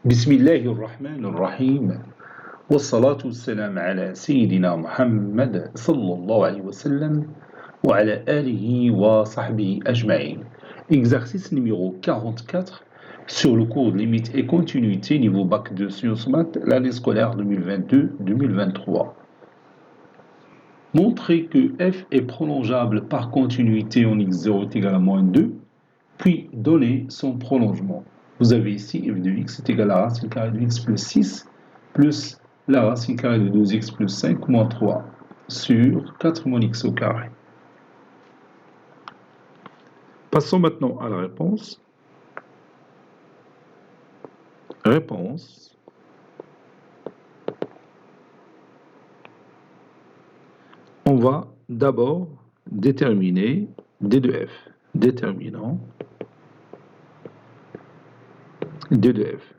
بسم الله الرحمن الرحيم والصلاة والسلام على سيدنا محمد صلى الله عليه وسلم وعلى آله وصحبه أجمعين. Exercice numéro 44 sur le cours de limite et continuité niveau bac de sciences maths l'année scolaire 2022-2023. Montrez que f est prolongeable par continuité en x0 est égal à moins 2, puis donnez son prolongement. Vous avez ici f de x est égal à la racine carrée de x plus 6 plus la racine carrée de 2x plus 5 moins 3 sur 4 moins x au carré. Passons maintenant à la réponse. Réponse. On va d'abord déterminer d de f. Déterminant d de f.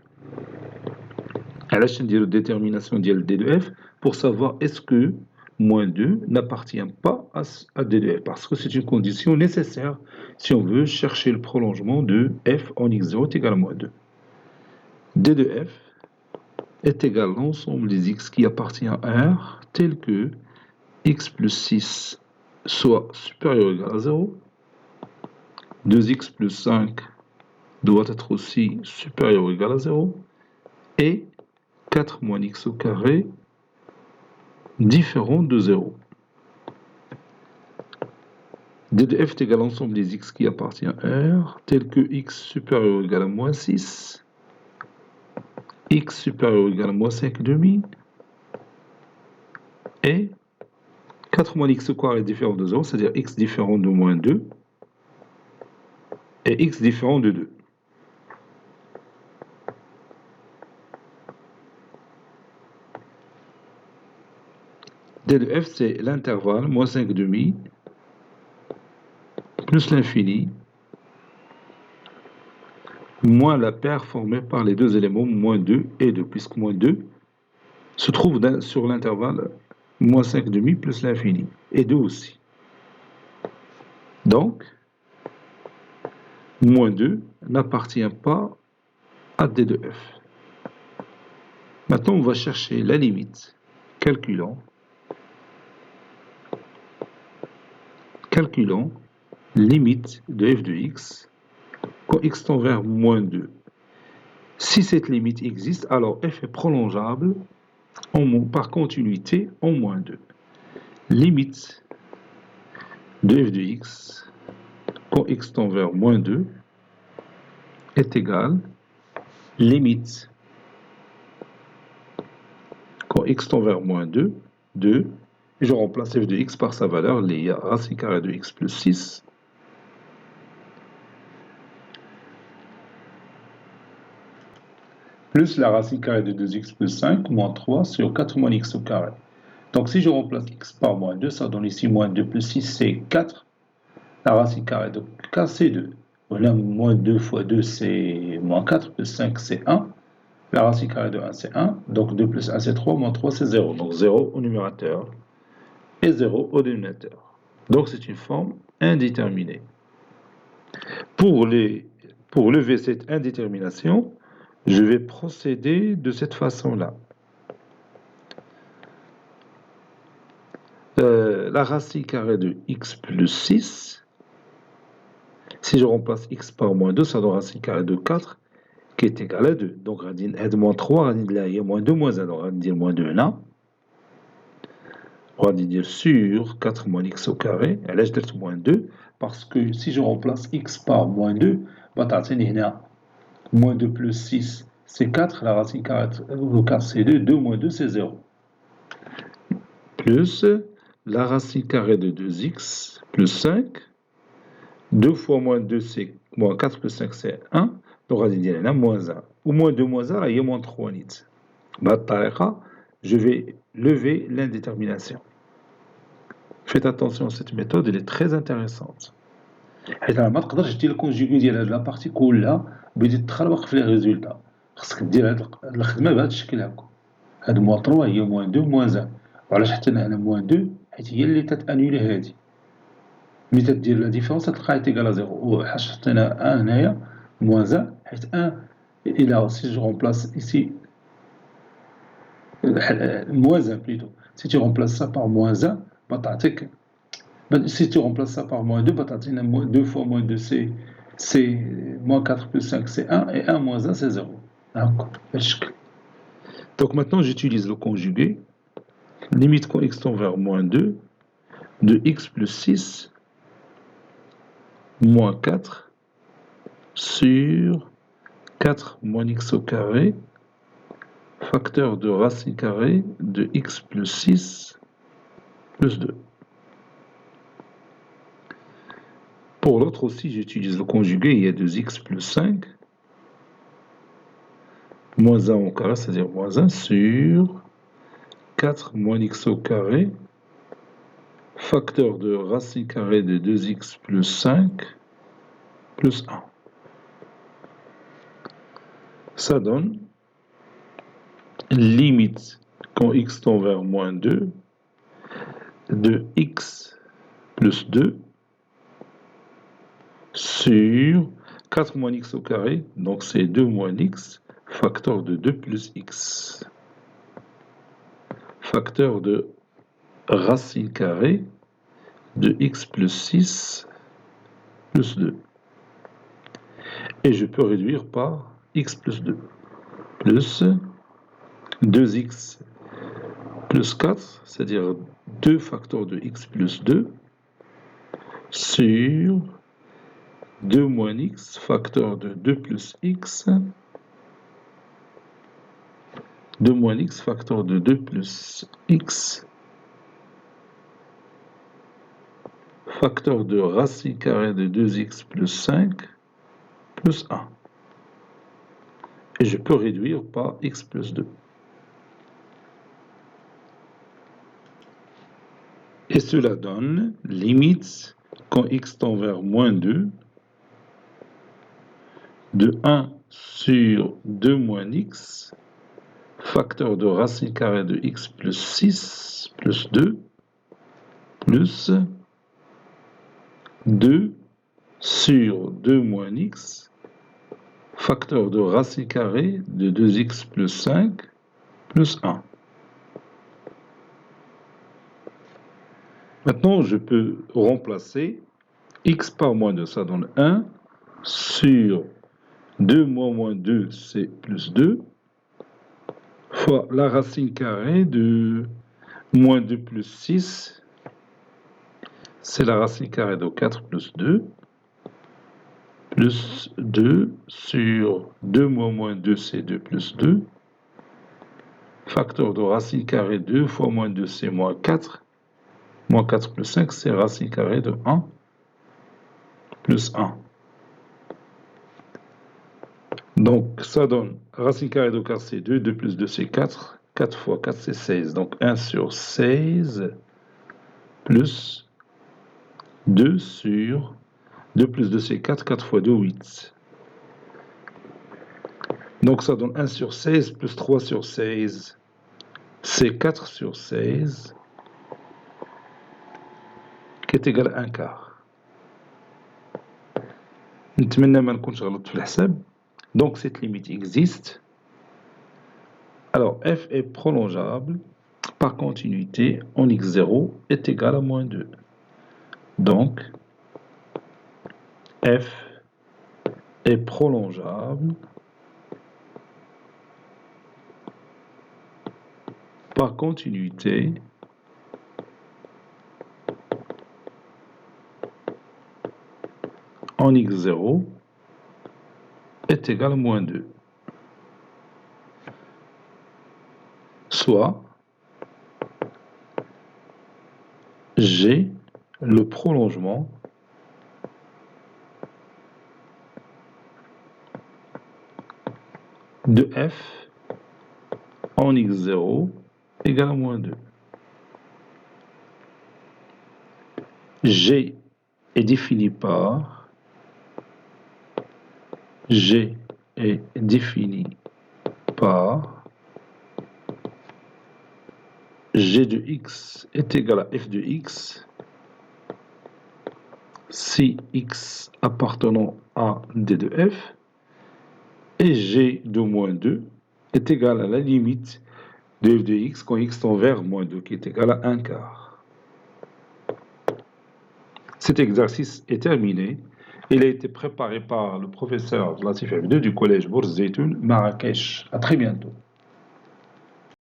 علاش نديرو détermination ديال d de f pour savoir est-ce que moins 2 n'appartient pas à d de f parce que c'est une condition nécessaire si on veut chercher le prolongement de f en x0 est égal à moins 2. d de f est égal à l'ensemble des x qui appartient à R tel que x plus 6 soit supérieur ou égal à 0, 2x plus 5 doit être aussi supérieur ou égal à 0, et 4 moins x au carré différent de 0. d de f est égal à l'ensemble des x qui appartient à R, tel que x supérieur ou égal à moins 6, x supérieur ou égal à moins 5 demi, et 4 moins x au carré différent de 0, c'est-à-dire x différent de moins 2, et x différent de 2. d de f, c'est l'intervalle moins 5 demi plus l'infini moins la paire formée par les deux éléments moins 2 et 2, puisque moins 2 se trouve sur l'intervalle moins 5 demi plus l'infini, et 2 aussi. Donc, moins 2 n'appartient pas à d de f. Maintenant, on va chercher la limite. Calculons limite de f de x quand x tend vers moins 2. Si cette limite existe, alors f est prolongeable par continuité en moins 2. Limite de f de x quand x tend vers moins 2 est égale limite quand x tend vers moins 2, 2, et je remplace f de x par sa valeur, les racine carrée de x plus 6, plus la racine carrée de 2x plus 5, moins 3 sur 4 moins x au carré. Donc si je remplace x par moins 2, ça donne ici moins 2 plus 6, c'est 4. La racine carrée de 4, c'est 2. On a moins 2 fois 2, c'est moins 4, plus 5, c'est 1. La racine carrée de 1, c'est 1. Donc 2 plus 1, c'est 3, moins 3, c'est 0. Donc 0 au numérateur et 0 au dénominateur. Donc c'est une forme indéterminée. Pour lever cette indétermination, je vais procéder de cette façon-là. La racine carrée de x plus 6, si je remplace x par moins 2, ça donne racine carrée de 4 qui est égale à 2. Donc, radine est moins 3, radine là, il y a moins 2, moins 1. Donc, radine moins 2 là. Radine sur 4 moins x au carré. Elle est moins 2. Parce que si je remplace x par moins 2, moins 2 plus 6, c'est 4. La racine carrée de 4, c'est 2. 2 moins 2, c'est 0. Plus la racine carrée de 2x plus 5. 2 fois moins 2, c'est moins 4 plus 5, c'est 1. Donc, radine il y a moins 1. Ou moins 2 moins 1, il y a moins 3 nits. Je vais lever l'indétermination. Faites attention à cette méthode, elle est très intéressante. حيت ما تقدرش دير الكونجوغي ديال هاد لابارتي كلها بديت تخلوق في لي ريزولتا. خاصك دير هاد الخدمه بهذا الشكل هكا. هاد موان 3 هي موان 2 موان 1. وعلاش حتى هنا موان 2 حيت هي اللي تتانولي هادي. ملي تدير لا ديفيرونس تلقاها ايكال 0. وحاش حطينا 1 هنايا موان 1 حيت 1 Et là aussi, je remplace ici moins 1 plutôt. Si tu remplaces ça par moins 1, si tu remplaces ça par moins 2, 2 fois moins 2, c'est moins 4 plus 5, c'est 1, et 1 moins 1, c'est 0. Donc maintenant, j'utilise le conjugué. Limite quand x tend vers moins 2, de x plus 6, moins 4, sur 4 moins x au carré, facteur de racine carrée de x plus 6 plus 2. Pour l'autre aussi, j'utilise le conjugué, il y a 2x plus 5, moins 1 au carré, c'est-à-dire moins 1, sur 4 moins x au carré, facteur de racine carrée de 2x plus 5 plus 1. Ça donne limite quand x tend vers moins 2 de x plus 2 sur 4 moins x au carré, donc c'est 2 moins x, facteur de 2 plus x. Facteur de racine carrée de x plus 6 plus 2. Et je peux réduire par x plus 2. Plus 2x plus 4, c'est-à-dire 2 facteurs de x plus 2, sur 2 moins x, facteur de 2 plus x, 2 moins x, facteur de 2 plus x, facteur de racine carrée de 2x plus 5, plus 1. Et je peux réduire par x plus 2. Et cela donne limite quand x tend vers moins 2 de 1 sur 2 moins x, facteur de racine carrée de x plus 6 plus 2, plus 2 sur 2 moins x, facteur de racine carrée de 2x plus 5 plus 1. Maintenant, je peux remplacer x par moins 2, ça donne 1 sur 2 moins 2, c'est plus 2, fois la racine carrée de moins 2 plus 6, c'est la racine carrée de 4 plus 2, plus 2 sur 2 moins 2, c'est 2 plus 2, facteur de racine carrée 2 fois moins 2, c'est moins 4, moins 4 plus 5, c'est racine carrée de 1 plus 1. Donc, ça donne racine carrée de 4, c'est 2, 2 plus 2, c'est 4, 4 fois 4, c'est 16. Donc, 1 sur 16 plus 2 sur 2 plus 2, c'est 4, 4 fois 2, 8. Donc, ça donne 1 sur 16 plus 3 sur 16, c'est 4 sur 16, qui est égal à 1 quart. نتمنى ما نكونش غلطت في الحساب. Donc, cette limite existe. Alors, f est prolongeable par continuité en x0 est égal à moins 2. Donc, f est prolongeable par continuité en x0 est égal à moins 2. Soit G, le prolongement de f en x0 égale à moins 2. G est défini par G est défini par G de x est égal à f de x si x appartenant à d de f et g de moins 2 est égal à la limite de f de x quand x tend vers moins 2, qui est égal à 1 quart. Cet exercice est terminé. Il a été préparé par le professeur Latif Abdou du collège Bourz Zeytoun, Marrakech. À très bientôt.